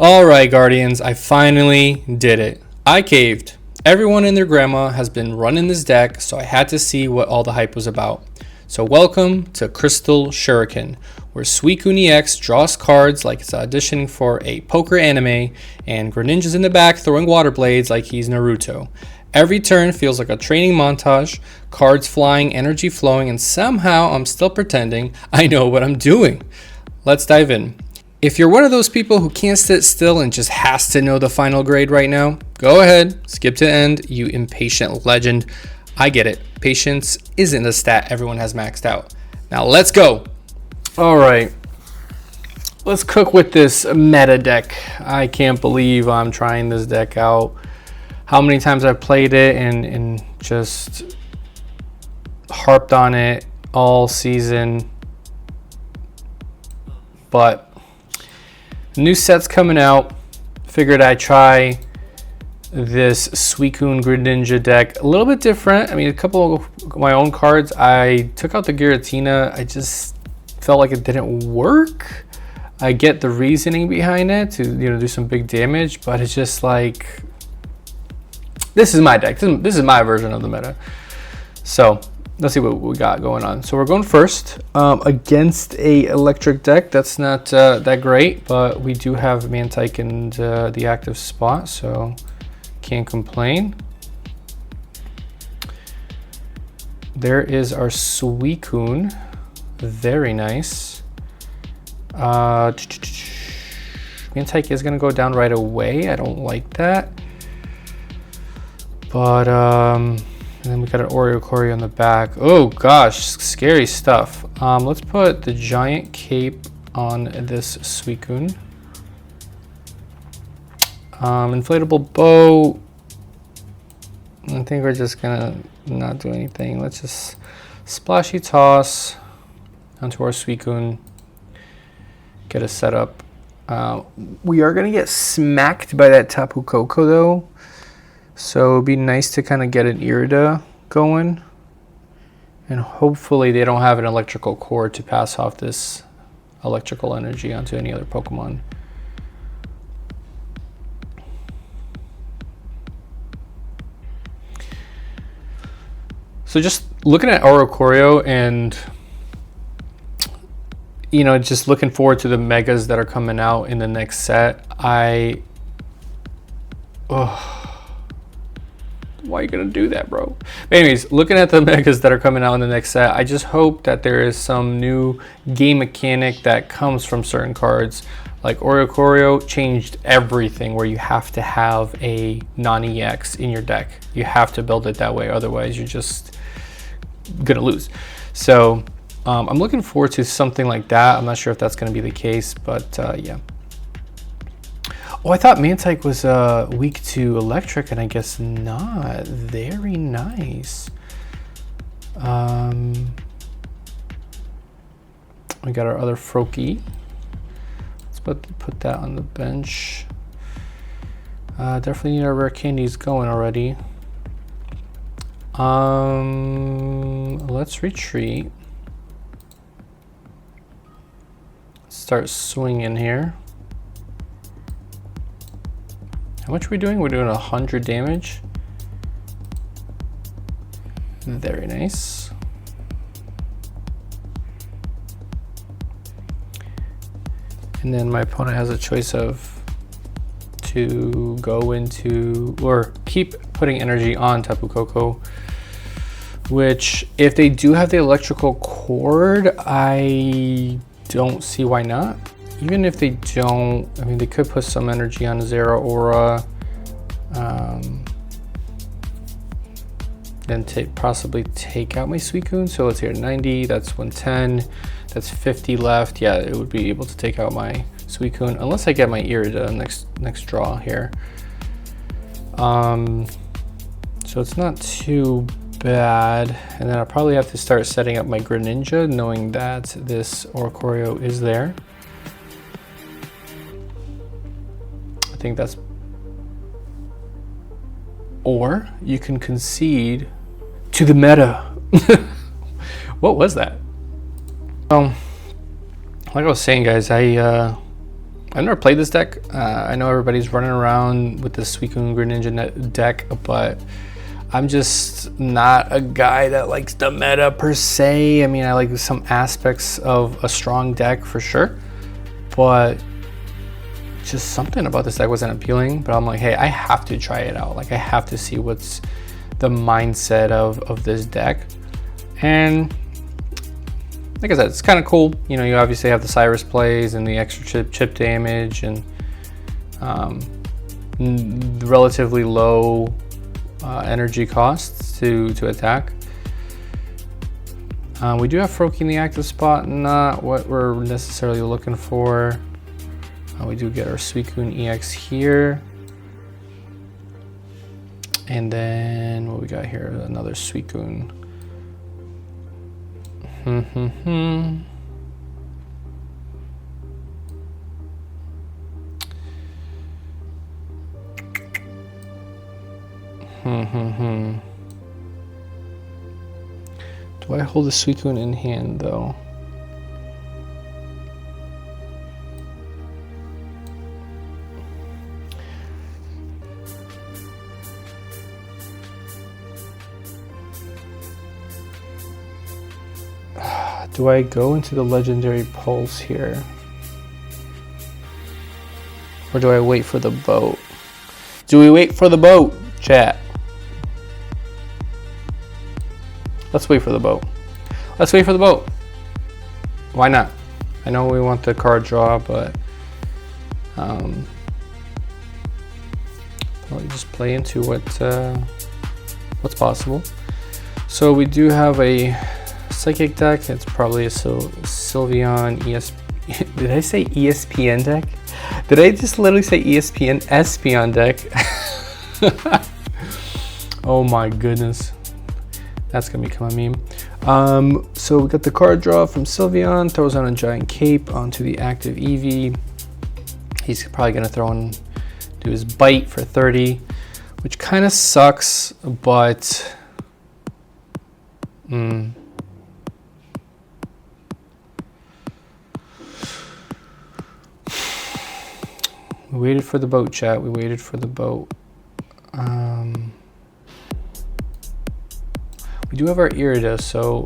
Alright, Guardians, I finally did it. I caved. Everyone and their grandma has been running this deck, so I had to see what all the hype was about. So welcome to Crystal Shuriken, where Suicune EX draws cards like it's auditioning for a poker anime, and Greninja's in the back throwing water blades like he's Naruto. Every turn feels like a training montage, cards flying, energy flowing, and somehow I'm still pretending I know what I'm doing. Let's dive in. If you're one of those people who can't sit still and just has to know the final grade right now, go ahead, skip to end, you impatient legend. I get it. Patience isn't a stat everyone has maxed out. Now let's go. All right. Let's cook with this meta deck. I can't believe I'm trying this deck out. How many times I've played it and just harped on it all season. But new set's coming out. Figured I'd try this Suicune Greninja deck. A little bit different. I mean, a couple of my own cards. I took out the Giratina. I just felt like it didn't work. I get the reasoning behind it to, do some big damage, but it's just like, this is my deck. This is my version of the meta. So let's see what we got going on. So we're going first against a electric deck. That's not that great, but we do have Mantyke in the active spot, so can't complain. There is our Suicune. Very nice. Mantyke is going to go down right away. I don't like that. But and then we got an Oreo on the back. Oh gosh, scary stuff. Let's put the giant cape on this Suicune. Inflatable boat. I think we're just gonna not do anything. Let's just splashy toss onto our Suicune. Get a setup. We are gonna get smacked by that Tapu Koko though. So it'd be nice to kind of get an Irida going. And hopefully they don't have an electrical cord to pass off this electrical energy onto any other Pokemon. So just looking at Oricorio and, just looking forward to the megas that are coming out in the next set. Why are you gonna do that, bro? But anyways, looking at the megas that are coming out in the next set, I just hope that there is some new game mechanic that comes from certain cards. Like Oricorio changed everything where you have to have a non-EX in your deck. You have to build it that way, otherwise you're just gonna lose. So I'm looking forward to something like that. I'm not sure if that's gonna be the case, but yeah. Oh, I thought Mantyke was weak to electric, and I guess not. Very nice. We got our other Froakie. Let's put that on the bench. Definitely need our rare candies going already. Let's retreat. Start swinging here. How much are we doing? We're doing 100 damage. Very nice. And then my opponent has a choice of to go into or keep putting energy on Tapu Koko, which if they do have the electrical cord, I don't see why not. Even if they don't, I mean, they could put some energy on Zeraora, then possibly take out my Suicune. So let's hear 90, that's 110, that's 50 left. Yeah, it would be able to take out my Suicune, unless I get my Irida next draw here. So it's not too bad. And then I'll probably have to start setting up my Greninja, knowing that this Oricorio is there. I think that's, or you can concede to the meta. What was that? Like I was saying, guys, I've never played this deck. I know everybody's running around with the Suicune Greninja deck, but I'm just not a guy that likes the meta per se. I mean, I like some aspects of a strong deck for sure, but just something about this deck wasn't appealing. But I'm like, hey, I have to try it out. Like, I have to see what's the mindset of this deck. And like I said, it's kind of cool. You know, you obviously have the Cyrus plays and the extra chip damage and relatively low energy costs to attack. We do have Froakie in the active spot, not what we're necessarily looking for. We do get our Suicune EX here. And then what we got here, another Suicune. Do I hold the Suicune in hand though? Do I go into the legendary pulse here? Or do I wait for the boat? Do we wait for the boat, chat? Let's wait for the boat. Let's wait for the boat. Why not? I know we want the card draw, but probably just play into what's possible. So we do have a Psychic deck. It's probably a Sylveon ESP. Did I say ESPN deck? Did I just literally say ESPN Espeon deck? Oh my goodness, that's gonna become a meme. So we got the card draw from Sylveon. Throws on a giant cape onto the active Eevee. He's probably gonna throw in, do his bite for 30, which kind of sucks, but we waited for the boat, chat. We waited for the boat. We do have our Irida, so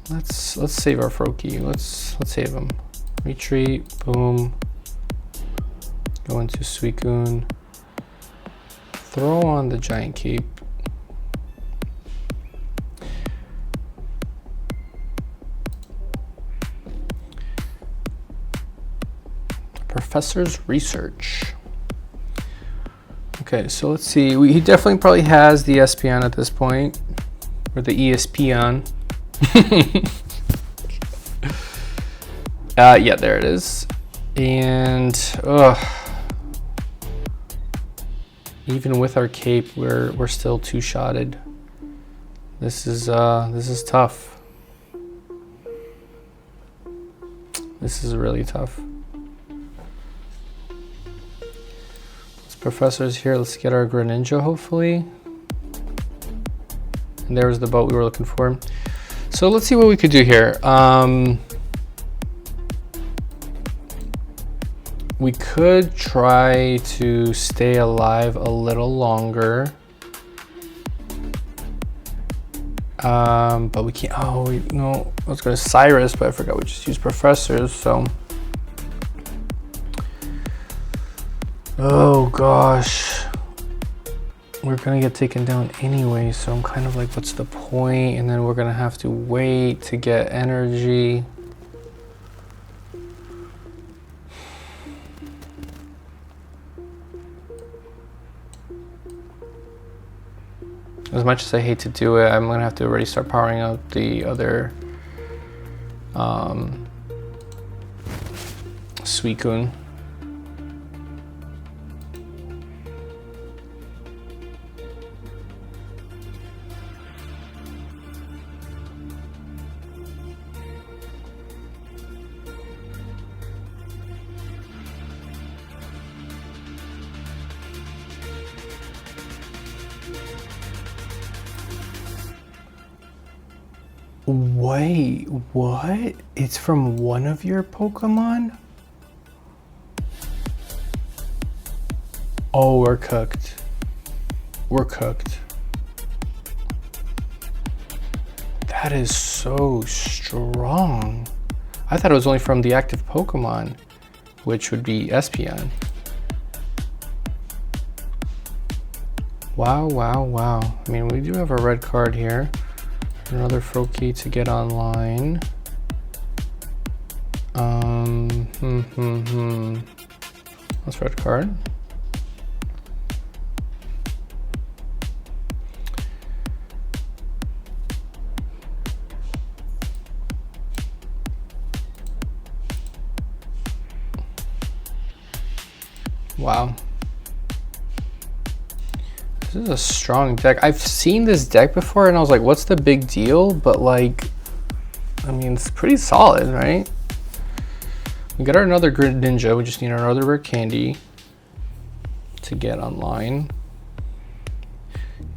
let's save our Froakie. Let's save him. Retreat, boom. Go into Suicune. Throw on the giant cape. Professor's research. Okay, so let's see. He definitely probably has the Espeon at this point, or the ESPN. Yeah, there it is. And even with our cape, we're still two-shotted. This is tough. This is really tough. Professor's here. Let's get our Greninja, hopefully. And there was the boat we were looking for. So let's see what we could do here. We could try to stay alive a little longer. But we can't. Oh, no. I was going to Cyrus, but I forgot we just used Professors, so. Oh gosh, we're gonna get taken down anyway, so I'm kind of like, what's the point? And then we're gonna have to wait to get energy. As much as I hate to do it, I'm gonna have to already start powering up the other Suicune. Wait, what? It's from one of your Pokemon? Oh, we're cooked. We're cooked. That is so strong. I thought it was only from the active Pokemon, which would be Espeon. Wow, wow, wow. I mean, we do have a red card here. Another Froakie to get online. That's red card. Wow. This is a strong deck. I've seen this deck before and I was like, what's the big deal? But like, I mean, it's pretty solid, right? We got another Greninja. We just need another rare candy to get online.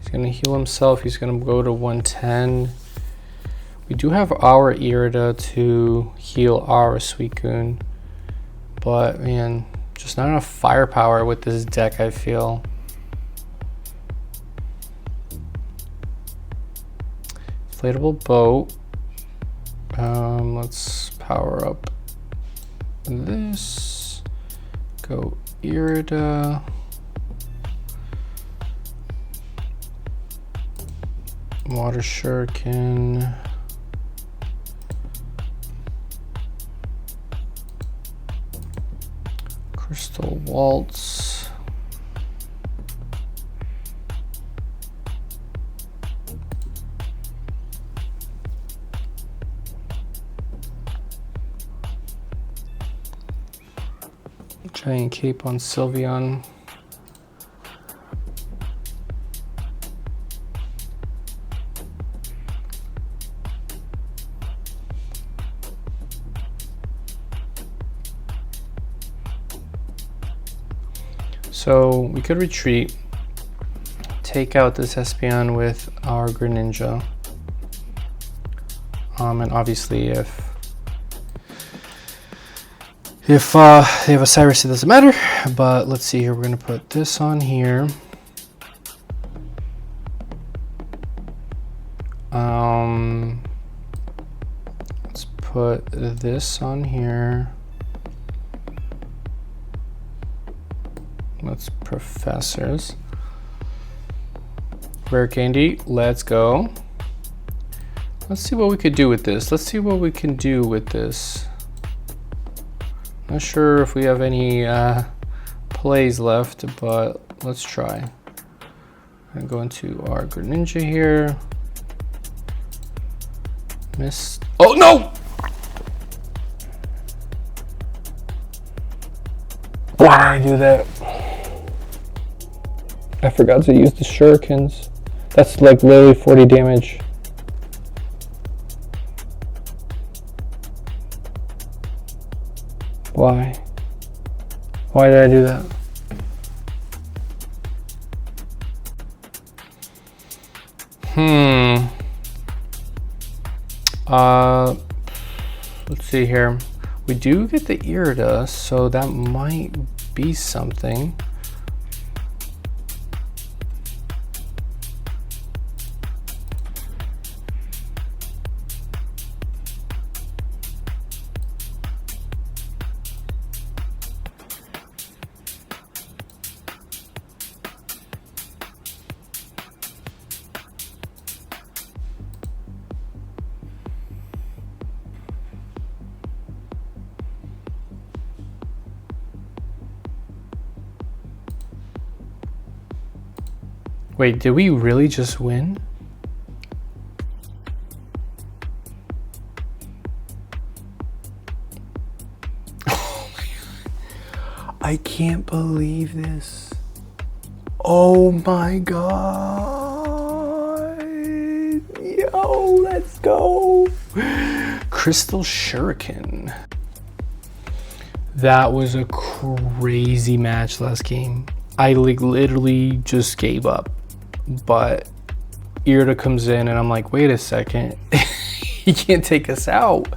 He's gonna heal himself. He's gonna go to 110. We do have our Irida to heal our Suicune, but man, just not enough firepower with this deck, I feel. Inflatable Boat. Let's power up this. Go Irida. Water Shuriken. Crystal Waltz. Giant Cape on Sylveon. So we could retreat, take out this Espeon with our Greninja, and obviously if they have a Cyrus, it doesn't matter. But let's see here. We're gonna put this on here. Let's put this on here. Let's professors. Rare candy. Let's go. Let's see what we could do with this. Let's see what we can do with this. Not sure if we have any plays left, but let's try. I'm gonna go into our Greninja here. Missed. Oh no! Why did I do that? I forgot to use the shurikens. That's like literally 40 damage. Why? Why did I do that? Let's see here. We do get the Irida, so that might be something. Wait, did we really just win? Oh my God. I can't believe this. Oh my God. Yo, let's go. Crystal Shuriken. That was a crazy match last game. I like literally just gave up. But Irida comes in and I'm like, wait a second. He can't take us out.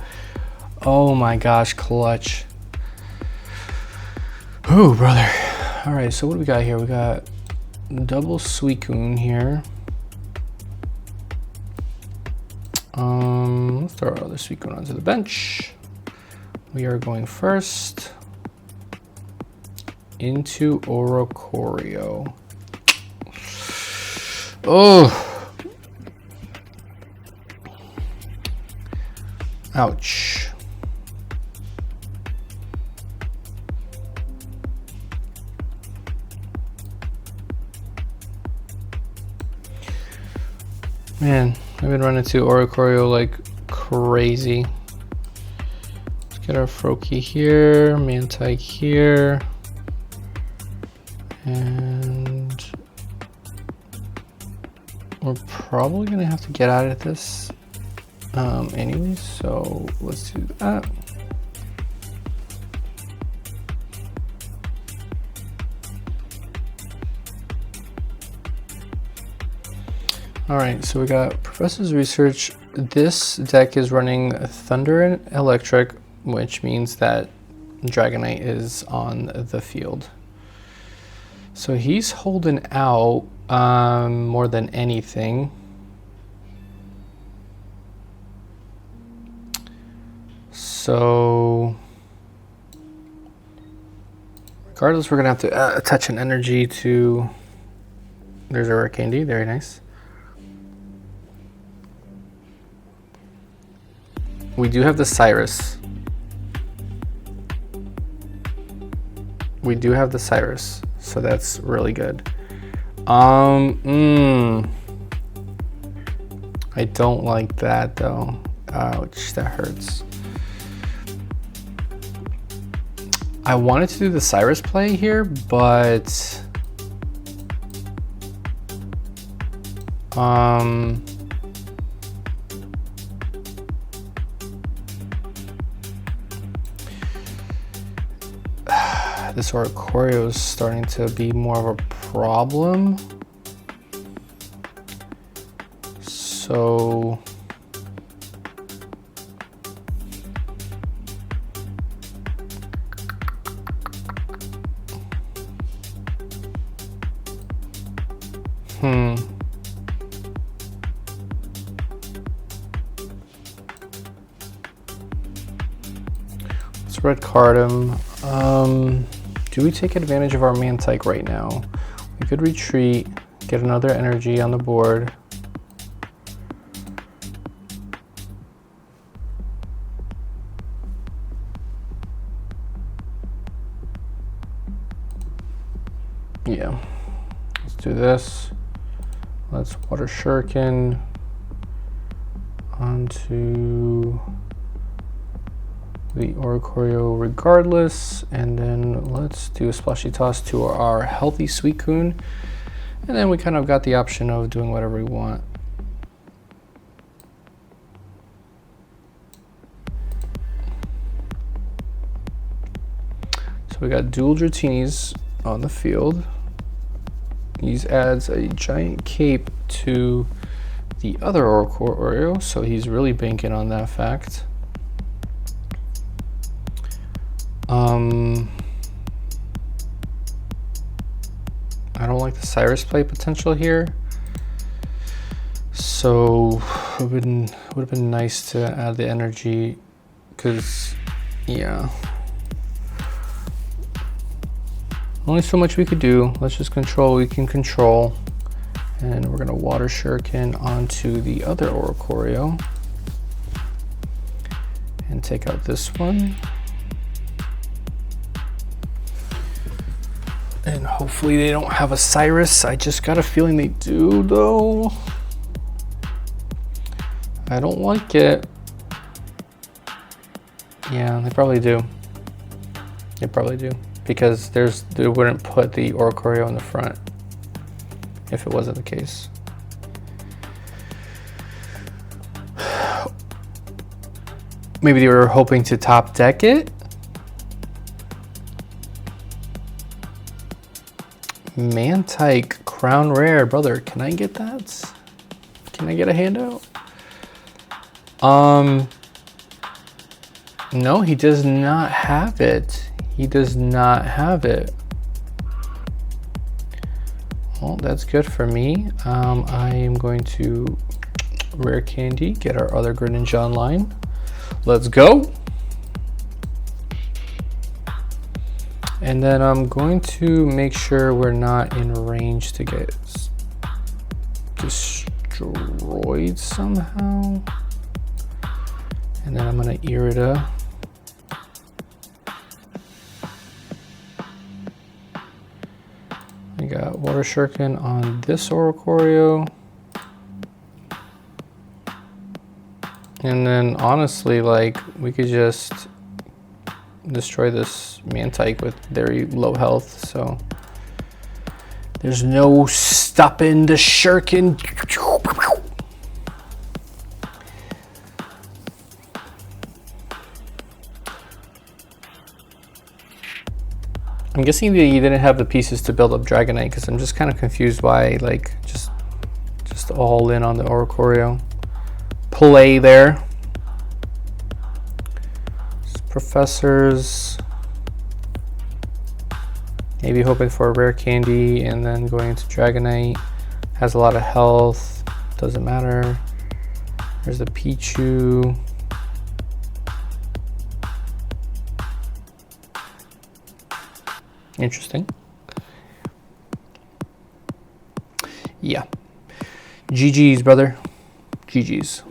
Oh my gosh, clutch. Ooh, brother. All right, so what do we got here? We got double Suicune here. Let's throw our other Suicune onto the bench. We are going first into Oricorio. Oh. Ouch. Man, I've been running to Oricorio like crazy. Let's get our Froakie here, Mantyke here, and we're probably gonna have to get out of this anyways, so let's do that. All right, so we got Professor's Research. This deck is running Thunder and Electric, which means that Dragonite is on the field. So he's holding out more than anything. So regardless, we're gonna have to attach an energy to, there's a rare candy, very nice. We do have the Cyrus. We do have the Cyrus, so that's really good. I don't like that though. Ouch, that hurts. I wanted to do the Cyrus play here, but this Oricorio is starting to be more of a problem. So let's red card him. Do we take advantage of our Mantyke right now? We could retreat, get another energy on the board. Yeah, let's do this. Let's water Shuriken onto the Oricorio regardless, and then let's do a splashy toss to our healthy Suicune, and then we kind of got the option of doing whatever we want. So we got dual Giratinis on the field. He adds a giant cape to the other Oricorio, so he's really banking on that fact. I don't like the Cyrus play potential here, so it would have been nice to add the energy, because yeah, only so much we could do. Let's just control what we can control, and we're gonna water Shuriken onto the other Oricorio and take out this one. And hopefully they don't have a Cyrus. I just got a feeling they do though. I don't like it. Yeah, they probably do. They probably do. Because they wouldn't put the Oricorio in the front if it wasn't the case. Maybe they were hoping to top deck it. Mantyke Crown Rare, brother. Can I get that? Can I get a handout? No, he does not have it. He does not have it. Well, that's good for me. I am going to rare candy, get our other Greninja online. Let's go. And then I'm going to make sure we're not in range to get destroyed somehow. And then I'm gonna Irida. We got Water Shuriken on this Oricorio. And then honestly, like, we could just destroy this Mantyke with very low health, so there's no stopping the Shuriken. I'm guessing that you didn't have the pieces to build up Dragonite, because I'm just kind of confused why, like, just all in on the Oricorio play there. Professors, maybe hoping for a rare candy, and then going into Dragonite. Has a lot of health, doesn't matter. There's the Pichu. Interesting. Yeah. GG's, brother. GG's.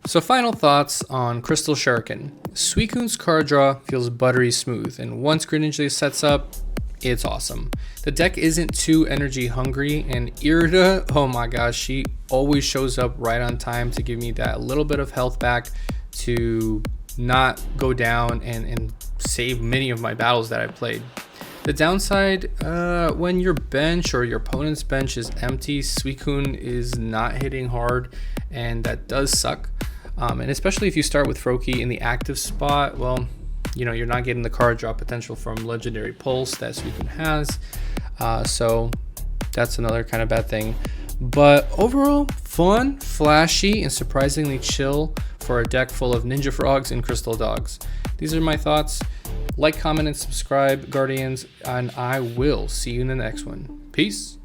So final thoughts on Crystal Shuriken. Suicune's card draw feels buttery smooth, and once Greninja sets up, it's awesome. The deck isn't too energy hungry, and Irida, oh my gosh, she always shows up right on time to give me that little bit of health back to not go down and save many of my battles that I played. The downside, when your bench or your opponent's bench is empty, Suicune is not hitting hard, and that does suck. And especially if you start with Froakie in the active spot, well, you know, you're not getting the card draw potential from Legendary Pulse that Suicune has. So that's another kind of bad thing. But overall, fun, flashy, and surprisingly chill for a deck full of Ninja Frogs and Crystal Dogs. These are my thoughts. Like, comment, and subscribe, Guardians, and I will see you in the next one. Peace.